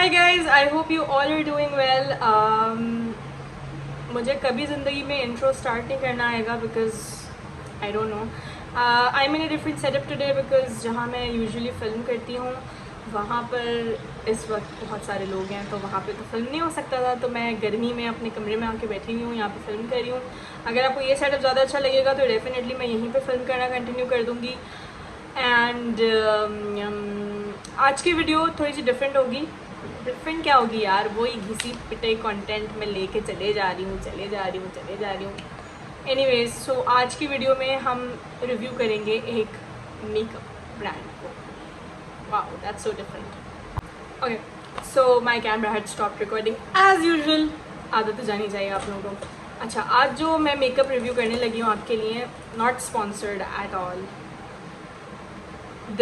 Hi guys, I hope you all are doing well. मुझे कभी ज़िंदगी में इंट्रो स्टार्ट नहीं करना आएगा because I don't no. I am in a different setup today because जहाँ मैं यूजुअली फ़िल्म करती हूँ वहाँ पर इस वक्त बहुत सारे लोग हैं, तो वहाँ पे तो फिल्म नहीं हो सकता था. तो मैं गर्मी में अपने कमरे में आके बैठी हुई हूँ, यहाँ पे फिल्म कर रही हूँ. अगर आपको ये सेटअप ज़्यादा अच्छा लगेगा तो डेफिनेटली मैं यहीं पे फिल्म करना कंटिन्यू कर दूँगी. एंड आज की वीडियो थोड़ी सी डिफरेंट होगी. डिफरेंट क्या होगी यार, वही घिसी पिटे कंटेंट में लेके चले जा रही हूँ. एनीवेज, सो आज की वीडियो में हम रिव्यू करेंगे एक मेकअप ब्रांड को. Wow, that's so different. Okay, so my camera had stopped recording as usual. आदत तो जानी चाहिए आप लोगों को. अच्छा, आज जो मैं मेकअप रिव्यू करने लगी हूँ आपके लिए, not sponsored at all.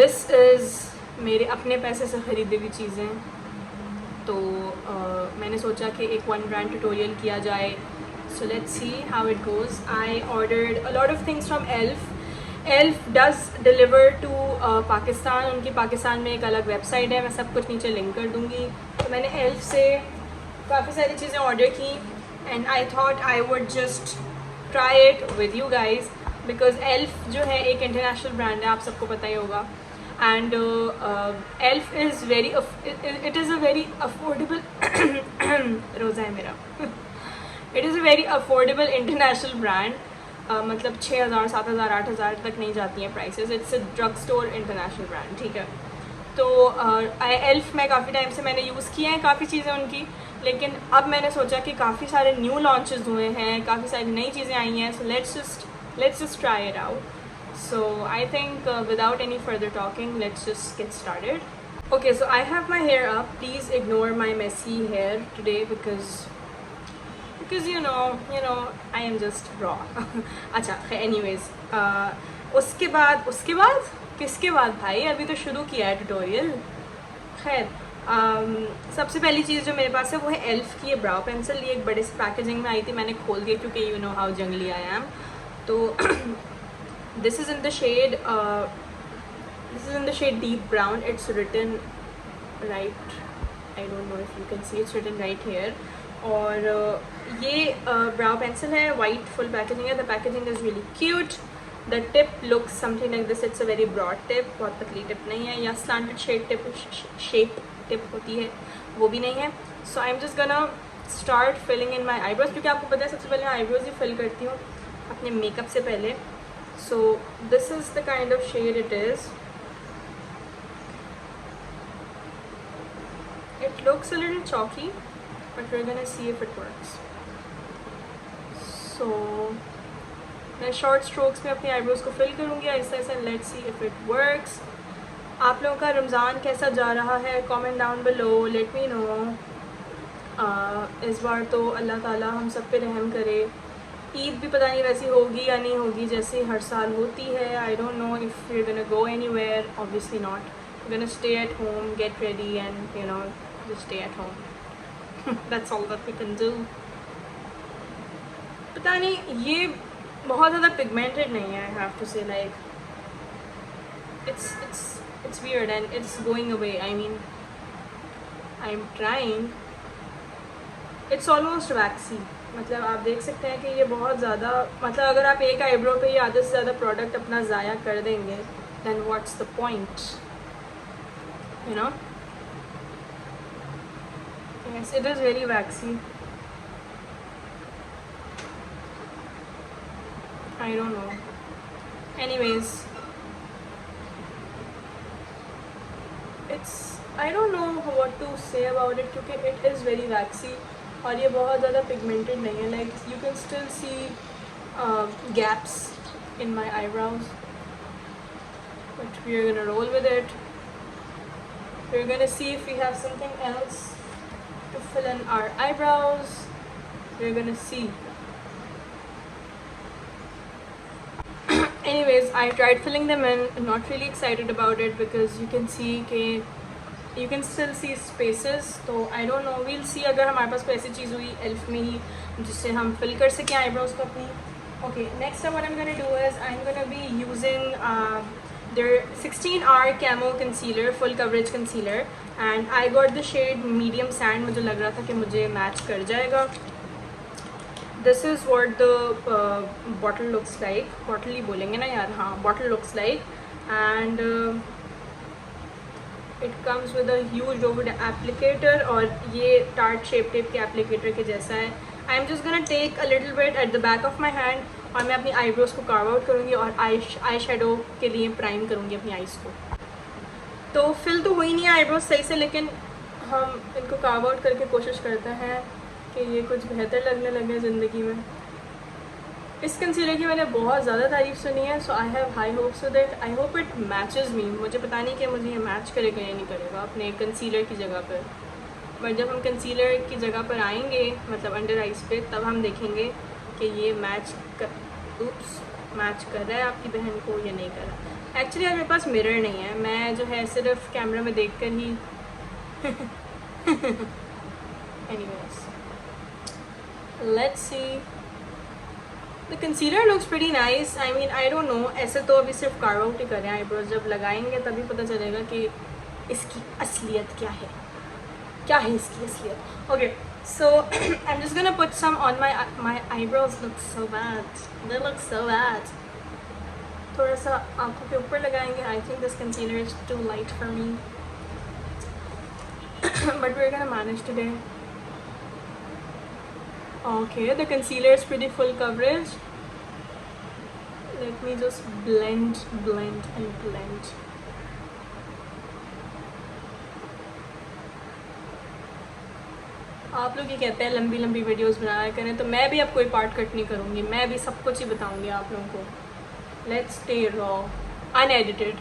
This is मेरे अपने पैसे से ख़रीदी हुई चीज़ें. तो मैंने सोचा कि एक वन ब्रांड ट्यूटोरियल किया जाए. So let's see how it goes. I ordered a lot of things from Elf. Elf does deliver to Pakistan. उनकी पाकिस्तान में एक अलग वेबसाइट है, मैं सब कुछ नीचे लिंक कर दूँगी. तो मैंने एल्फ से काफ़ी सारी चीज़ें ऑर्डर की and I thought I would just try it with you guys because elf जो है एक इंटरनेशनल ब्रांड है, आप सबको पता ही होगा. And Elf is it is a very affordable रोज़ा है मेरा. It is a very affordable international brand. मतलब 6,000, 7,000, 8,000 तक नहीं जाती हैं prices. It's a drug store international brand, ठीक है. तो एल्फ में काफ़ी टाइम से मैंने यूज़ किए हैं काफ़ी चीज़ें उनकी, लेकिन अब मैंने सोचा कि काफ़ी सारे न्यू लॉन्चेस हुए हैं, काफ़ी सारी नई चीज़ें आई हैं. सो let's just try it out. So I think without any further talking, let's just get started. Okay, so I have my hair up. Please ignore my messy hair today because you know I am just raw. अच्छा, anyways, उसके बाद किसके बाद भाई, अभी तो शुरू किया है ट्यूटोरियल. खैर, सबसे पहली चीज़ जो मेरे पास है वो है एल्फ की ये ब्राउ पेंसिल. ये एक बड़े से पैकेजिंग में आई थी, मैंने खोल दिया क्योंकि यू नो हाउ जंगली आई एम. तो this is in the shade deep brown. It's written right, I don't know if you can see, it's written right here. और ये brow pencil है, white full packaging है. The packaging is really cute. The tip looks something like this. It's a very broad tip, बहुत पतली tip नहीं है, या slanted shape tip होती है वो भी नहीं है. So I'm just gonna start filling in my eyebrows, क्योंकि आपको पता है सबसे पहले मैं eyebrows ही fill करती हूँ अपने मेकअप से पहले. So this is the kind of shade it is. It looks a little chalky, but we're gonna see if it works. So मैं short strokes में अपनी eyebrows को fill करूँगी ऐसे ऐसे. Let's see if it works. आप लोगों का रमज़ान कैसा जा रहा है? Comment down below. Let me know. इस बार तो अल्लाह ताला हम सब पे रहम करे. ईद भी पता नहीं वैसी होगी या नहीं होगी जैसे हर साल होती है. I don't know if you gonna go anywhere. Obviously not. You gonna stay at home, get ready and you know just stay at home. That's all that we can do. पता नहीं, ये बहुत ज़्यादा पिगमेंटेड नहीं है. I have to say like it's weird and it's going away. I mean, I'm trying. It's almost waxy. मतलब आप देख सकते हैं कि ये बहुत ज़्यादा, मतलब अगर आप एक आईब्रो पे ही आधे से ज़्यादा प्रोडक्ट अपना ज़ाया कर देंगे then what's the point, you know. Yes, it is very waxy. I don't know. Anyways, I don't know what to say about it क्योंकि it is very waxy और ये बहुत ज़्यादा पिगमेंटेड नहीं है. Like you can still see gaps in my eyebrows, but we are gonna roll with it. We are gonna see if we have something else to fill in our eyebrows. We are gonna see. Anyways, I tried filling them in. I'm not really excited about it because you can see you can still see spaces. तो I don't know, we'll see अगर हमारे पास कोई ऐसी चीज़ हुई elf में ही जिससे हम fill कर सकें eyebrows को अपनी. Okay, next time what I'm gonna do is I'm gonna be using they're 16R camo concealer, full coverage concealer, and I got the shade medium sand. मुझे लग रहा था कि मुझे मैच कर जाएगा. This is what the bottle looks like. Bottle ही बोलेंगे ना यार, हाँ bottle looks like, and it comes with a huge doe applicator, और ये Tarte Shape Tape के applicator के जैसा है. I am just gonna take a little bit at the back of my hand, और मैं अपनी आईब्रोज को कार्व आउट करूँगी और आई शेडो के लिए प्राइम करूँगी अपनी आईज़ को. तो फिल तो हुई नहीं है आईब्रोज सही से, लेकिन हम इनको कार्व आउट करके कोशिश करते हैं कि ये कुछ बेहतर लगने लगे ज़िंदगी में. इस कंसीलर की मैंने बहुत ज़्यादा तारीफ़ सुनी है, so I have high hopes with it. I hope it matches me. मुझे पता नहीं कि मुझे ये मैच करेगा या नहीं करेगा अपने कंसीलर की जगह पर, बट जब हम कंसीलर की जगह पर आएंगे, मतलब अंडर आइज़ पे, तब हम देखेंगे कि ये मैच कर रहा है आपकी बहन को या नहीं कर रहा. एक्चुअली आज मेरे पास मिरर नहीं है, मैं जो है सिर्फ कैमरा में देख कर ही anyways let's see. The concealer looks pretty nice. I mean I don't know, ऐसे तो अभी सिर्फ कार्व आउट ही कर रहे हैं आईब्रोज. जब लगाएंगे तभी पता चलेगा कि इसकी असलियत क्या है. क्या है इसकी असलियत. Okay, so I'm just gonna put some on my eyebrows. Look so bad. They look so bad. थोड़ा सा आँखों के ऊपर लगाएंगे. I think this concealer is too light for me, but we're gonna manage today. Okay, the concealer is pretty full coverage. Let me just blend and blend. आप लोग ये कहते हैं लंबी लंबी वीडियोस बनाया करें, तो मैं भी अब कोई पार्ट कट नहीं करूँगी. मैं भी सब कुछ ही बताऊँगी आप लोगों को. Let's stay raw unedited.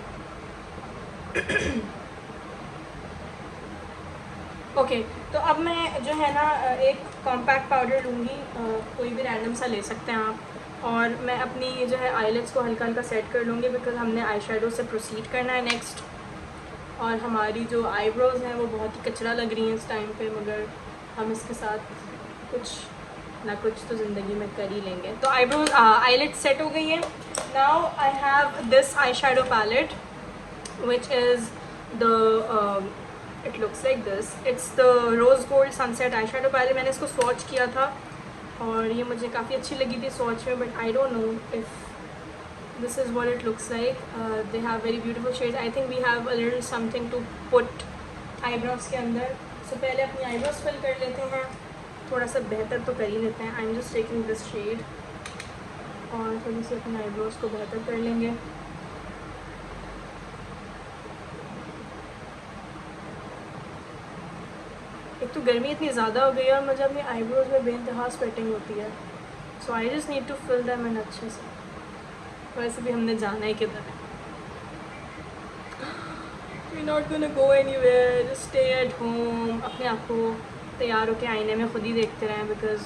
Okay, तो अब मैं जो है ना एक कॉम्पैक्ट पाउडर लूँगी. कोई भी रैंडम सा ले सकते हैं आप, और मैं अपनी जो है आईलेट्स को हल्का हल्का सेट कर लूँगी, बिकॉज हमने आई शेडो से प्रोसीड करना है नेक्स्ट. और हमारी जो आईब्रोज हैं वो बहुत ही कचरा लग रही हैं इस टाइम पे, मगर हम इसके साथ कुछ ना कुछ तो ज़िंदगी में कर ही लेंगे. तो आईब्रोज आईलेट सेट हो गई है. Now I have this eye shadow palette which is the it looks like this. It's the rose gold sunset eye shadow palette. मैंने इसको स्वॉच किया था और ये मुझे काफ़ी अच्छी लगी थी स्वॉच में, but I don't know if this is what it looks like. They have very beautiful shades. I think we have a little something to put eyebrows के अंदर. So पहले अपनी eyebrows fill कर लेते हैं. थोड़ा सा बेहतर तो कर ही लेते हैं. I'm just taking this shade और थोड़ी सी अपनी eyebrows को बेहतर कर लेंगे. एक तो गर्मी इतनी ज़्यादा हो गई है और मुझे अपनी eyebrows में बेइंतहा स्वेटिंग होती है. So I just need to fill them in अच्छे से. वैसे भी हमने जाना ही किधर है. We're not gonna go anywhere. Just stay at home. अपने आप को तैयार होके आईने में खुद ही देखते रहें, because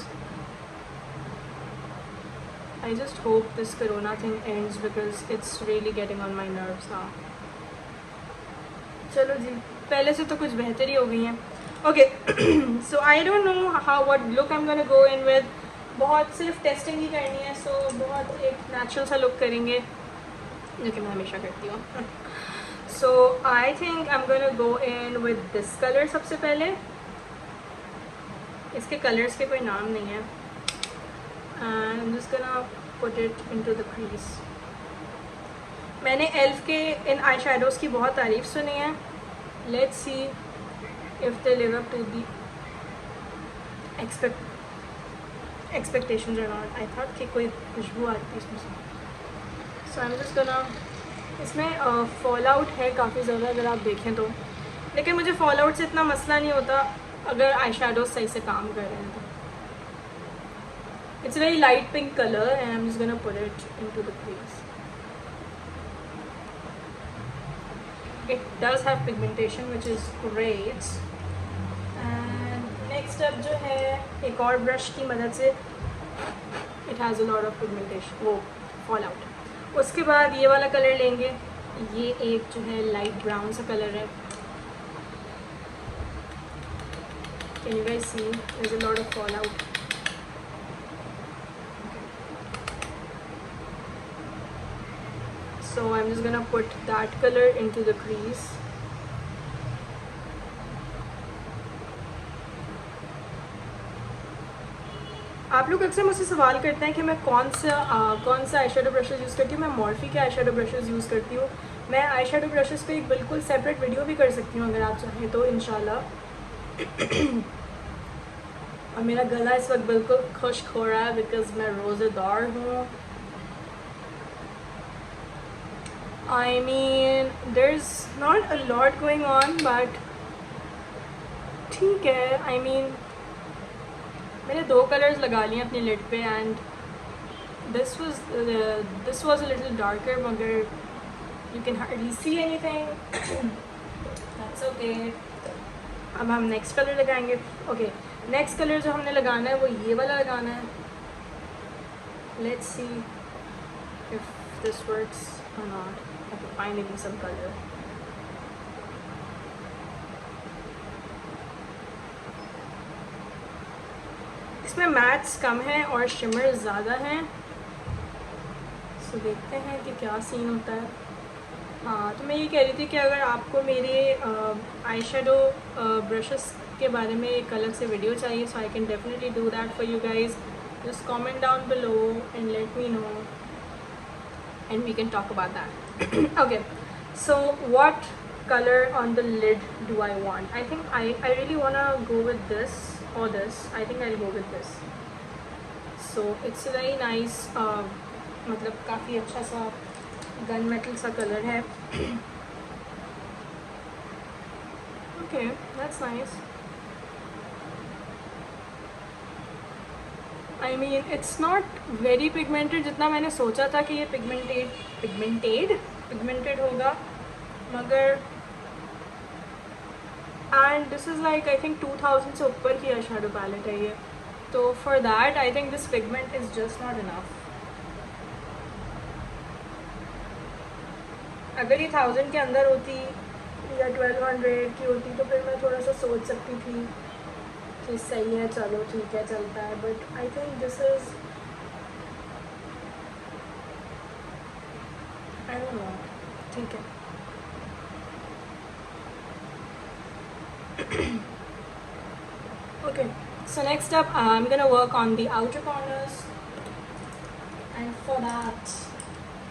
I just hope this corona thing ends, because it's really getting on my nerves now. चलो जी, पहले से तो कुछ बेहतर ही हो गई हैं. Okay, so I don't know what look I'm gonna go in with. बहुत सिर्फ टेस्टिंग ही करनी है, सो बहुत एक नेचुरल सा लुक करेंगे, जो कि मैं हमेशा करती हूँ. So I think I am gonna go in with this colour. सबसे पहले इसके कलर्स के कोई नाम नहीं है, and I am just gonna put it into the crease. मैंने एल्फ के इन आई शेडोज़ की बहुत तारीफ़ सुनी है. Let's see if they live up to the expectations or not. I thought कि कोई खुशबू आती है इसमें से. So I'm just gonna, इसमें फॉल आउट है काफ़ी ज़्यादा अगर आप देखें तो, लेकिन मुझे फॉल आउट से इतना मसला नहीं होता अगर आई शेडोज़ सही से काम कर रहे हैं तो. It's a very light pink color and I'm just gonna put it into the crease. It does have pigmentation which is great. Next अब जो है एक और ब्रश की मदद से, it has a lot of pigmentation, वो फॉल आउट. उसके बाद ये वाला कलर लेंगे. ये एक जो है लाइट ब्राउन सा कलर है. Can you guys see there is a lot of fall out. So I'm just gonna put that color into the crease. आप लोग अक्सर मुझसे सवाल करते हैं कि मैं कौन सा आई शेडो ब्रशेज़ यूज़ करती हूँ. मैं मॉर्फी के आई शेडो ब्रशेज़ यूज़ करती हूँ. मैं आई शेडो ब्रशेज़ पे एक बिल्कुल सेपरेट वीडियो भी कर सकती हूँ अगर आप चाहें तो, इंशाल्लाह. और मेरा गला इस वक्त बिल्कुल खुश्क हो रहा है बिकॉज़ मैं रोज़ेदार हूँ. I mean, there's not a lot going on, but ठीक है. I mean, मैंने 2 कलर्स लगा लिए अपनी लिड पे and this was a little darker, मगर you can hardly see anything. That's okay. अब हम नेक्स्ट कलर लगाएंगे. ओके, नेक्स्ट कलर जो हमने लगाना है वो ये वाला लगाना है. Let's see if this works or not. Okay, finally some color. इसमें मैट्स कम हैं और शिमर ज़्यादा हैं. सो देखते हैं कि क्या सीन होता है. हाँ, तो मैं ये कह रही थी कि अगर आपको मेरे आई शेडो ब्रशेस के बारे में एक अलग से वीडियो चाहिए, so I can definitely do that for you guys. Just comment down below and let me know and we can talk about that. Okay, so what color on the lid do I want? I think I really want to go with this or this. I think I'll go with this. So it's a very nice मतलब काफ़ी अच्छा सा gun metal सा colour है. Okay, that's nice. I mean, it's not very pigmented जितना मैंने सोचा था कि ये pigmented होगा, मगर and this is like I think 2000 से ऊपर की eyeshadow palette है ये, तो for that I think this pigment is just not enough. अगर ये 1000 के अंदर होती या 1200 की होती तो फिर मैं थोड़ा सा सोच सकती थी कि सही है, चलो ठीक है, चलता है. But I think this is, I don't no, ठीक है. Okay, so next up I'm gonna work on the outer corners, and for that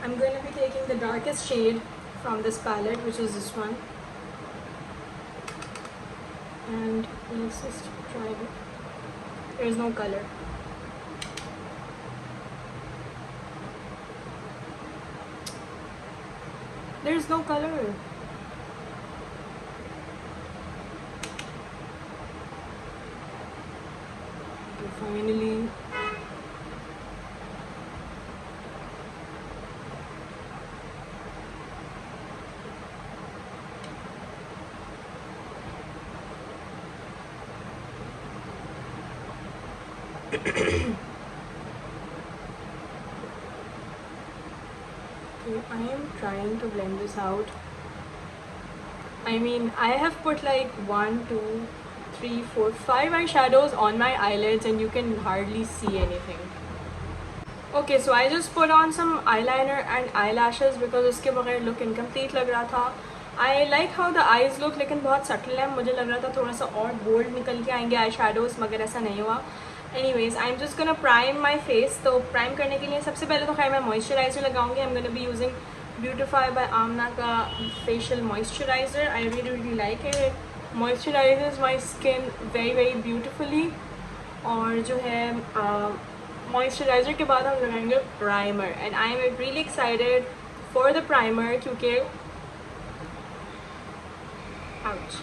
I'm going to be taking the darkest shade from this palette, which is this one, and let's just try it. There is no color. There is no color. Okay, finally. Okay, I am trying to blend this out. I mean, I have put like 1, 2, 3, 4, 5 eyeshadows on my eyelids and you can hardly see anything. Okay, so I just put on some eyeliner and eyelashes because उसके बगैर look incomplete लग रहा था. I like how the eyes look, लेकिन बहुत subtle है. मुझे लग रहा था थोड़ा सा और bold निकल के आएंगे eyeshadows, मगर ऐसा नहीं हुआ. Anyways, I'm just gonna prime my face. तो prime करने के लिए सबसे पहले तो खैर मैं moisturizer लगाऊंगी. I'm gonna be using Beautify by Amna का facial moisturizer. I really like it. It moisturizes my skin very beautifully. और जो है moisturizer के बाद हम लगाएंगे primer. And I am really excited for the primer क्योंकि ouch.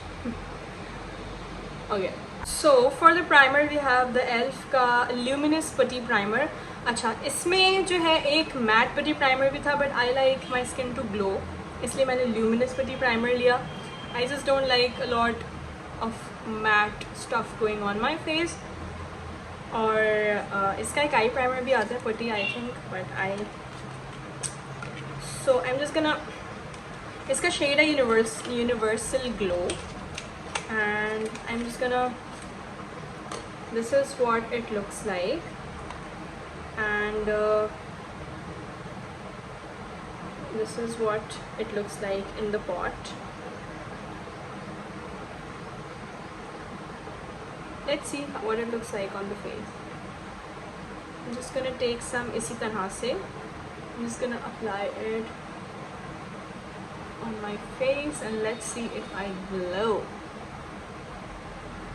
Okay. So for the primer we have the ELF का Luminous Putty Primer. अच्छा, इसमें जो है एक मैट पटी प्राइमर भी था, but I like my skin to glow, इसलिए मैंने ल्यूमिनस पटी प्राइमर लिया. I just don't like a lot of matte stuff going on my face. और इसका एक आई प्राइमर भी आता है putty I think, but I so I am just gonna, इसका शेड है universal glow and I am just gonna, this is what it looks like. And This is what it looks like in the pot. Let's see what it looks like on the face. I'm just gonna take some इसी तरह से. I'm just gonna apply it on my face and let's see if I glow.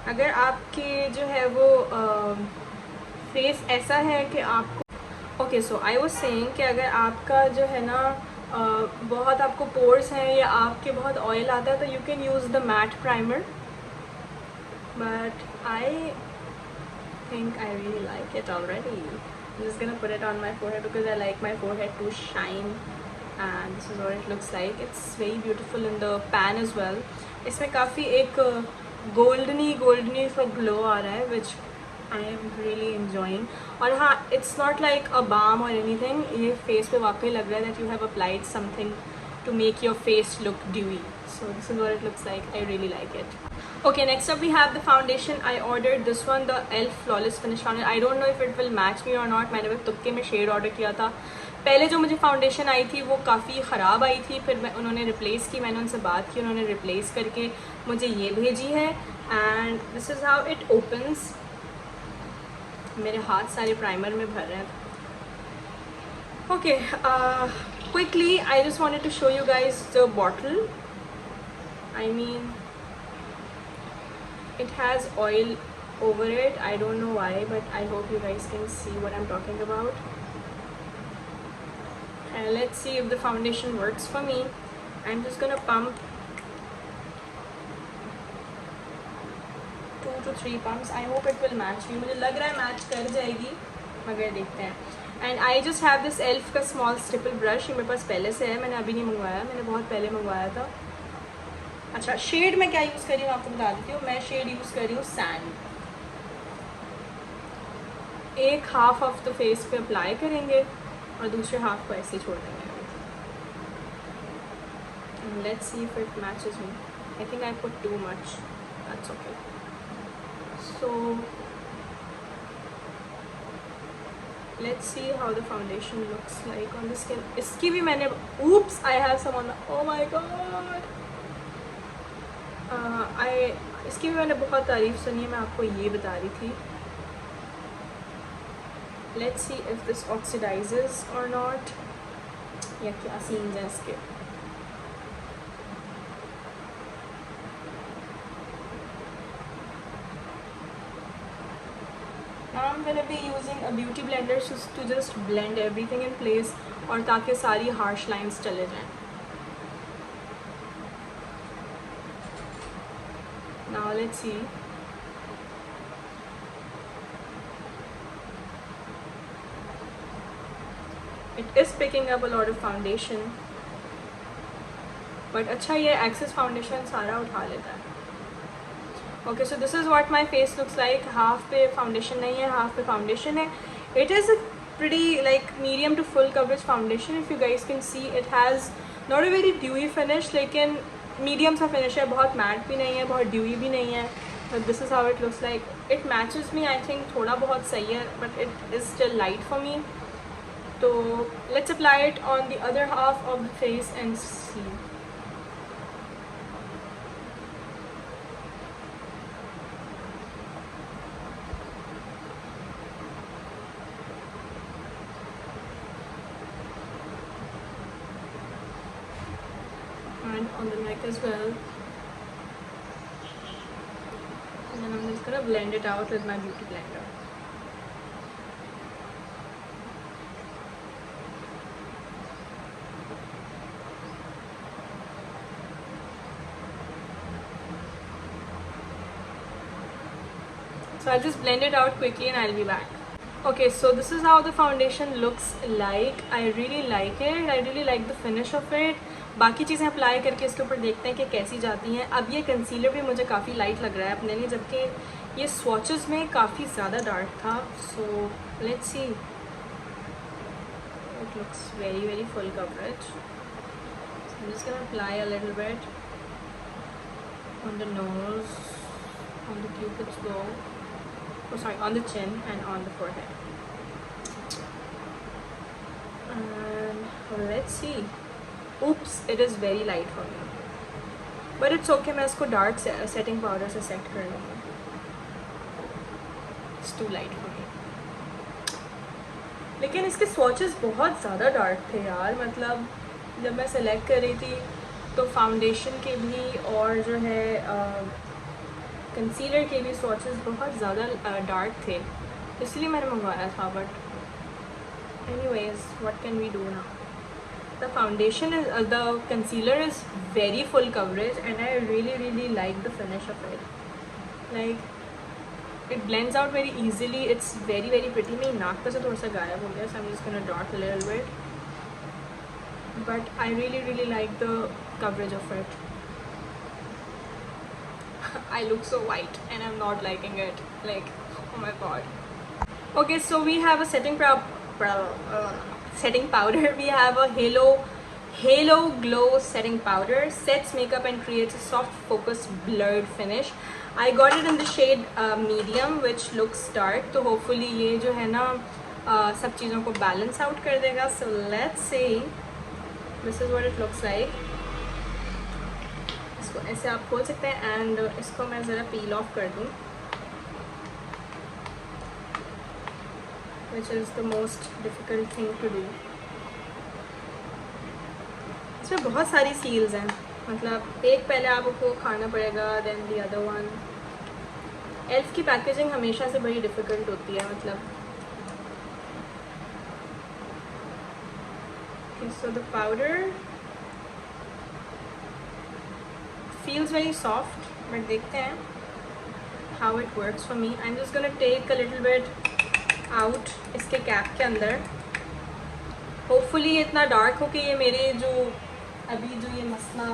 अगर आपके जो है वो face ऐसा है कि आपको okay so I was saying कि अगर आपका जो है ना बहुत आपको पोर्स हैं या आपके बहुत ऑयल आता है तो you can use the matte primer, but I think I really like it already. I'm just gonna put it on my forehead because I like my forehead to shine, and this is what it looks like. It's very beautiful in the pan as well. इसमें काफ़ी एक गोल्डनी सा glow आ रहा है which I am really enjoying. और हाँ, it's not like a balm or anything. ये face पे वाकई लग रहा है that you have applied something to make your face look dewy. So this is what it looks like. I really like it. Okay, next up we have the foundation. I ordered this one, the ELF Flawless Finish Foundation. I don't know if it will match me or not. मैंने बस तुक्के में shade order किया था. पहले जो मुझे foundation I थी वो काफ़ी ख़राब आई थी, फिर उन्होंने रिप्लेस की. मैंने उनसे बात की, उन्होंने रिप्लेस करके मुझे ये भेजी है. And this is how it opens. मेरे हाथ सारे प्राइमर में भर रहे हैं. Okay, quickly I just wanted to show you guys the bottle. I mean, it has oil over it. I don't know why, but I hope you guys can see what I'm talking about. And let's see if the foundation works for me. I'm just gonna pump 2 to 3 pumps. I hope it will match me. मुझे लग रहा है match कर जाएगी, मगर देखते हैं. And I just have this elf का स्मॉल स्टिपल ब्रश. ये मेरे पास पहले से है, मैंने अभी नहीं मंगवाया, मैंने बहुत पहले मंगवाया था. अच्छा, शेड मैं क्या यूज़ कर रही हूँ आपको बता देती हूँ. मैं शेड यूज़ कर रही हूँ सैंड. एक हाफ ऑफ द फेस पे अप्लाई करेंगे और दूसरे हाफ को ऐसे ही छोड़ देंगे. Let's see if it matches me. I think I put too much. That's okay. So let's see how the foundation looks like on the skin. इसकी भी मैंने oops I have some on. Oh my god. इसकी भी मैंने बहुत तारीफ़ सुनी है. मैं आपको ये बता रही थी. Let's see if this oxidizes or not. या क्या सीन्स हैं इसके. I'm gonna be using a beauty blender to just blend everything in place और ताकि सारी harsh lines चले जाएं. Now let's see. It is picking up a lot of foundation, but अच्छा ये Access foundation सारा उठा लेता है. Okay, so this is what my face looks like. Half पे फाउंडेशन नहीं है, हाफ पे फाउंडेशन है. It is a pretty like medium to full coverage foundation. If you guys can see, it has not a very dewy finish, लेकिन medium सा finish है. बहुत mat भी नहीं है, बहुत ड्यूई भी नहीं है. But this is how it looks like. It matches me. I think थोड़ा बहुत सही है, but it is still light for me. So let's apply it on the other half of the face and see. And on the neck as well. And then I'm just gonna blend it out with my beauty blender. So I'll just blend it out quickly and I'll be back. Okay, so this is how the foundation looks like. I really like it. I really like the finish of it. बाकी चीज़ें apply करके इसके ऊपर देखते हैं कि कैसी जाती हैं. अब ये कंसीलर भी मुझे काफ़ी लाइट लग रहा है अपने लिए, जबकि ये स्वॉचेस में काफ़ी ज़्यादा डार्क था. सो let's C. It looks very very full coverage. So I'm just gonna apply a little bit on the nose, on the cupid's bow. Oh sorry, on the chin and on the forehead. And let's see. oops, it is very light for me, but it's okay, मैं इसको dark setting powder से set कर लूँगी. It's too light for me. लेकिन इसके swatches बहुत ज़्यादा dark थे यार. मतलब जब मैं सेलेक्ट कर रही थी तो फाउंडेशन के भी और जो है कंसीलर के भी स्वॉचेस बहुत ज़्यादा डार्क थे, इसलिए मैंने मंगवाया था. But anyways, what can we do now? The foundation is the concealer is very full coverage and I really like the finish of it. Like it blends out very easily. It's very pretty. मेरी नाक पे से थोड़ा सा गायब हो गया, so I'm just gonna dot a little bit. But I really like the coverage of it. I look so white and I'm not liking it. Like, oh my god. Okay, so we have a setting powder. We have a halo glow setting powder. Sets makeup and creates a soft focused blurred finish. I got it in the shade medium, which looks dark. तो hopefully ये जो है ना सब चीज़ों को balance out कर देगा. So let's see. This is what it looks like. इसको ऐसे आप खोल सकते हैं and इसको मैं ज़रा peel off कर दूँ, which is the most difficult thing to do. इसमें बहुत सारी सील्स हैं, मतलब एक पहले आपको खाना पड़ेगा, then the other one. Elf की पैकेजिंग हमेशा से बड़ी डिफ़िकल्ट होती है. मतलब okay, so the powder feels very soft, but देखते हैं how it works for me. I'm just gonna take a little bit out इसके कैप के अंदर. होपफुली ये इतना डार्क हो कि ये मेरे जो अभी जो ये मसला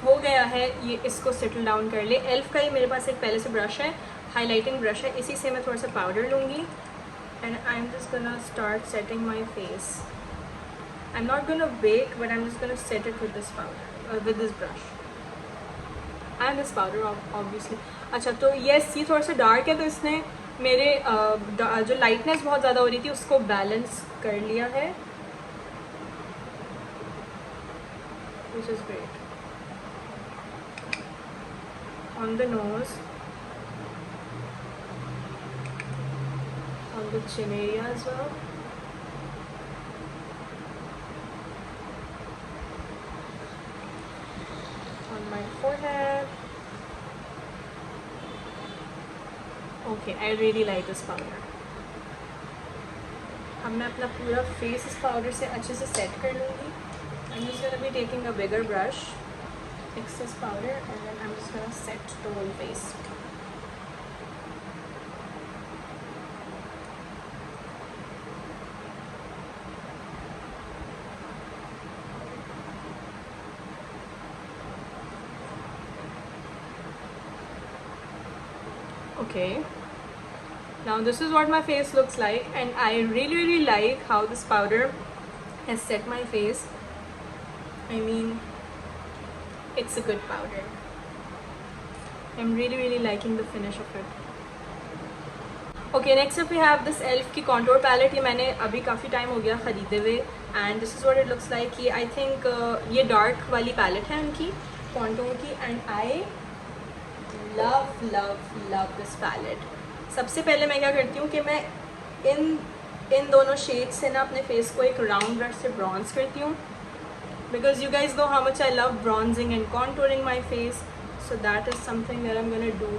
हो गया है ये इसको सेटल डाउन कर ले. एल्फ का ही मेरे पास एक पहले से ब्रश है, हाइलाइटिंग ब्रश है, इसी से मैं थोड़ा सा पाउडर लूँगी and I am just gonna start setting my face. I am not gonna bake but I am just gonna set it with this powder, with this brush and this powder obviously. अच्छा, तो yes ये थोड़ा सा dark है, तो इसने मेरे जो लाइटनेस बहुत ज़्यादा हो रही थी उसको बैलेंस कर लिया है, which is great. On the nose, on the chin area as well. On my forehead. Okay, I really like this powder. अब मैं अपना पूरा फेस इस पाउडर से अच्छे से सेट कर लूँगी. I'm just gonna be taking a bigger brush, excess powder, and then I'm just gonna set the whole face. Okay. Now this is what my face looks like, and I really like how this powder has set my face. I mean, it's a good powder. I'm really liking the finish of it. Okay, next up we have this ELF की contour palette. ये मैंने अभी काफ़ी time हो गया ख़रीदे हुए, and this is what it looks like. ये I think ये dark वाली palette है उनकी contour की, and I love this palette. सबसे पहले मैं क्या करती हूँ कि मैं इन दोनों शेड्स से ना अपने फेस को एक राउंड ब्रश से ब्रॉन्ज करती हूँ, because you guys know how much I love bronzing and contouring my face, so that is something that I'm gonna do.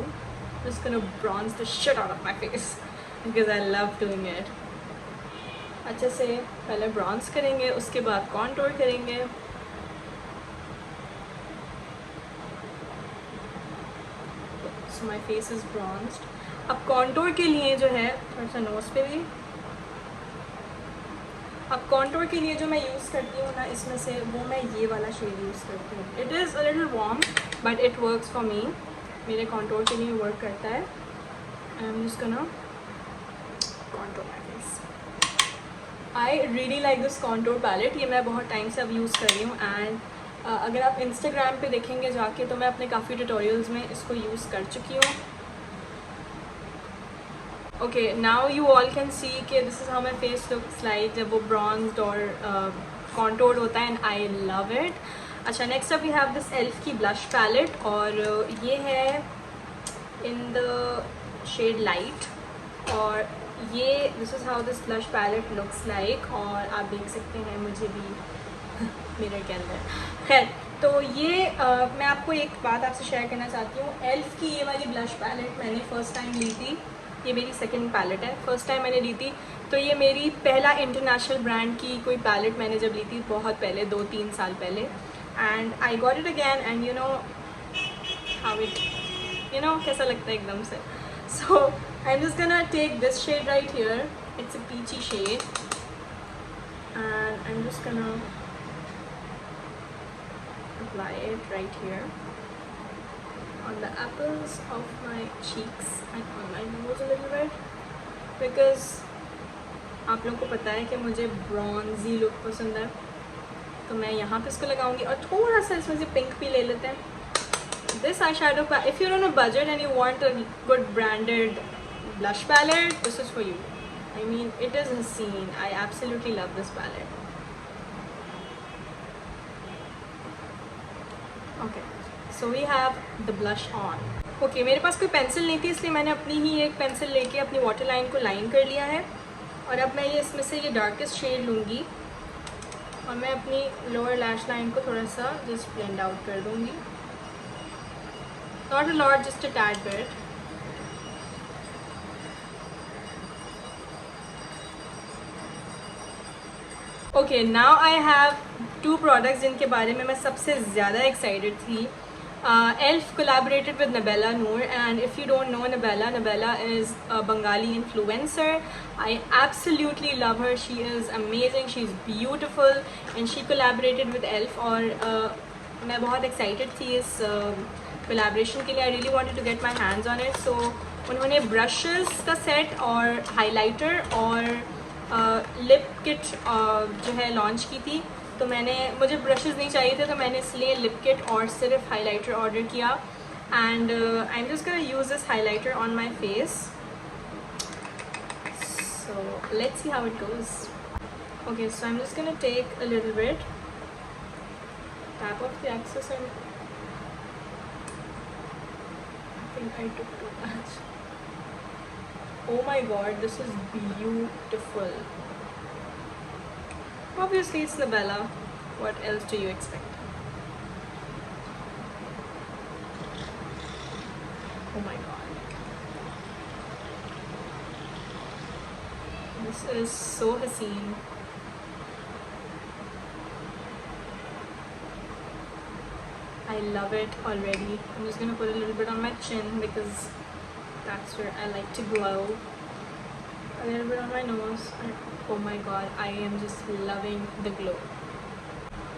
Just gonna bronze the shit out of my face because I love doing it. अच्छे से पहले bronze करेंगे, उसके बाद contour करेंगे. So my face is bronzed. अब contour के लिए जो है थोड़ा सा नोज पे भी, अब कॉन्टूर के लिए जो मैं यूज़ करती हूँ ना इसमें से, वो मैं ये वाला शेड यूज़ करती हूँ. It is a little warm but it works for me. मेरे कॉन्टूर के लिए वर्क करता है. I am just gonna contour my face. I really like this contour palette. ये मैं बहुत टाइम से अब यूज़ कर रही हूँ, एंड अगर आप इंस्टाग्राम पे देखेंगे जाके तो मैं अपने काफ़ी ट्यूटोरियल्स में इसको यूज़ कर चुकी हूँ. Okay, now you all can see कि this is how my face looks like जब वो ब्रॉन्ज्ड और कॉन्टोर्ड होता है एंड आई लव इट. अच्छा, next up we have this elf की ब्लश पैलेट और ये है इन द शेड लाइट और ये this is how this blush palette looks like और आप देख सकते हैं मुझे भी मिरर के अंदर. खैर, तो ये मैं आपको एक बात आपसे शेयर करना चाहती हूँ. एल्फ की ये वाली ब्लश पैलेट मैंने फ़र्स्ट टाइम ली थी. ये मेरी सेकंड पैलेट है. फर्स्ट टाइम मैंने ली थी तो ये मेरी पहला इंटरनेशनल ब्रांड की कोई पैलेट मैंने जब ली थी बहुत पहले, 2-3 साल पहले. And I got it again and you know how it, you know कैसा लगता है एकदम से. So I am just gonna take this shade right here. It's a peachy shade and I am just gonna apply it right here on the apples of my cheeks and on my nose a little bit because आप लोगों को पता है कि मुझे bronzy look पसंद है तो मैं यहाँ पे इसको लगाऊंगी और थोड़ा सा इसमें से पिंक भी ले लेते हैं. This eyeshadow palette, if you're on a budget and you want a good branded blush palette, this is for you. I mean, it is Haseen. I absolutely love this palette. Okay, so we have the blush on. Okay, मेरे पास कोई pencil नहीं थी इसलिए मैंने अपनी ही एक pencil लेके अपनी वाटर लाइन को लाइन कर लिया है और अब मैं ये इसमें से ये डार्केस्ट शेड लूँगी और मैं अपनी लोअर लैश लाइन को थोड़ा सा जस्ट ब्लेंड आउट कर दूँगी. Not a lot, just a tad bit. Okay, now I have 2 products जिनके बारे में मैं सबसे ज़्यादा एक्साइटेड थी. Elf collaborated with Nabella Noor and if you don't know Nabella is a Bengali influencer. I absolutely love her. She is amazing, she's beautiful and she collaborated with Elf और मैं बहुत excited थी इस collaboration के लिए. I really wanted to get my hands on it. So उन्होंने brushes का set और highlighter और लिप किट जो है लॉन्च की थी. तो मुझे ब्रशेस नहीं चाहिए थे तो मैंने इसलिए लिप किट और सिर्फ हाइलाइटर ऑर्डर किया and I am just gonna use this highlighter on my face. So let's see how it goes. Okay, so I am just gonna take a little bit, tap off the excess and I think I took too much. Oh my god, this is beautiful. Obviously it's Nabella. What else do you expect? Oh my god. This is so Haseen. I love it already. I'm just gonna put a little bit on my chin because that's where I like to glow. A little bit on my nose and oh my god, I am just loving the glow.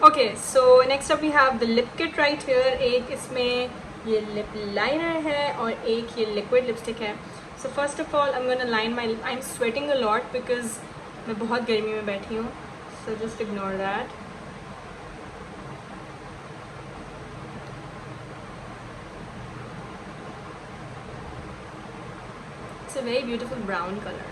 Okay, so next up we have the lip kit right here. एक इसमें ये lip liner है और एक ये liquid lipstick है. So first of all I'm gonna line my lip. I'm sweating a lot because मैं बहुत गर्मी में बैठी हूँ, so just ignore that. It's a very beautiful brown color.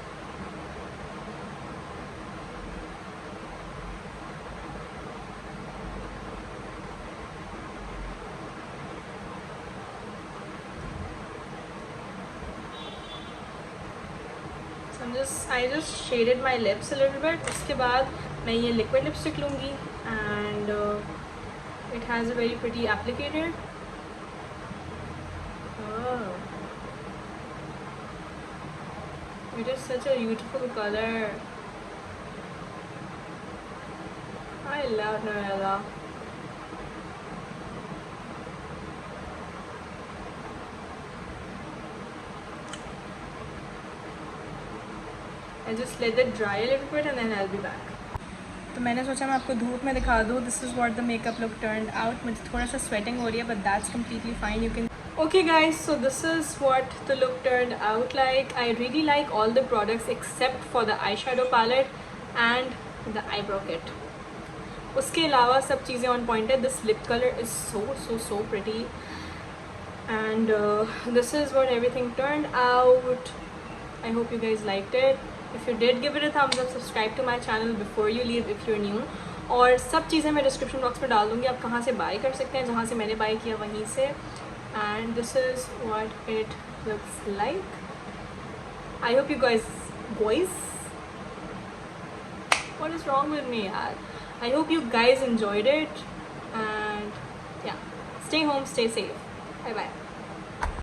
So I just shaded my lips a little bit. उसके बाद मैं ये liquid lipstick लूँगी and it has a very pretty applicator. Oh. It is such a beautiful color. I love Nabella. I just let it dry a little bit and then I'll be back. तो मैंने सोचा मैं आपको धूप में दिखा दूँ. This is what the makeup look turned out. मुझे थोड़ा सा sweating हो रही है but that's completely fine. You can. Okay guys, so this is what the look turned out like. I really like all the products except for the eyeshadow palette and the eyebrow kit. उसके अलावा सब चीज़ें on point है. This lip color is so pretty and this is what everything turned out. I hope you guys liked it. If you did, give it a thumbs up, subscribe to my channel before you leave if you're new. और सब चीज़ें मैं description box में डाल दूँगी, आप कहाँ से बाय कर सकते हैं, जहाँ से मैंने बाय किया वहीं से। And this is what it looks like. I hope you guys what is wrong with me yaar? I hope you guys enjoyed it, and yeah, stay home, stay safe, bye bye.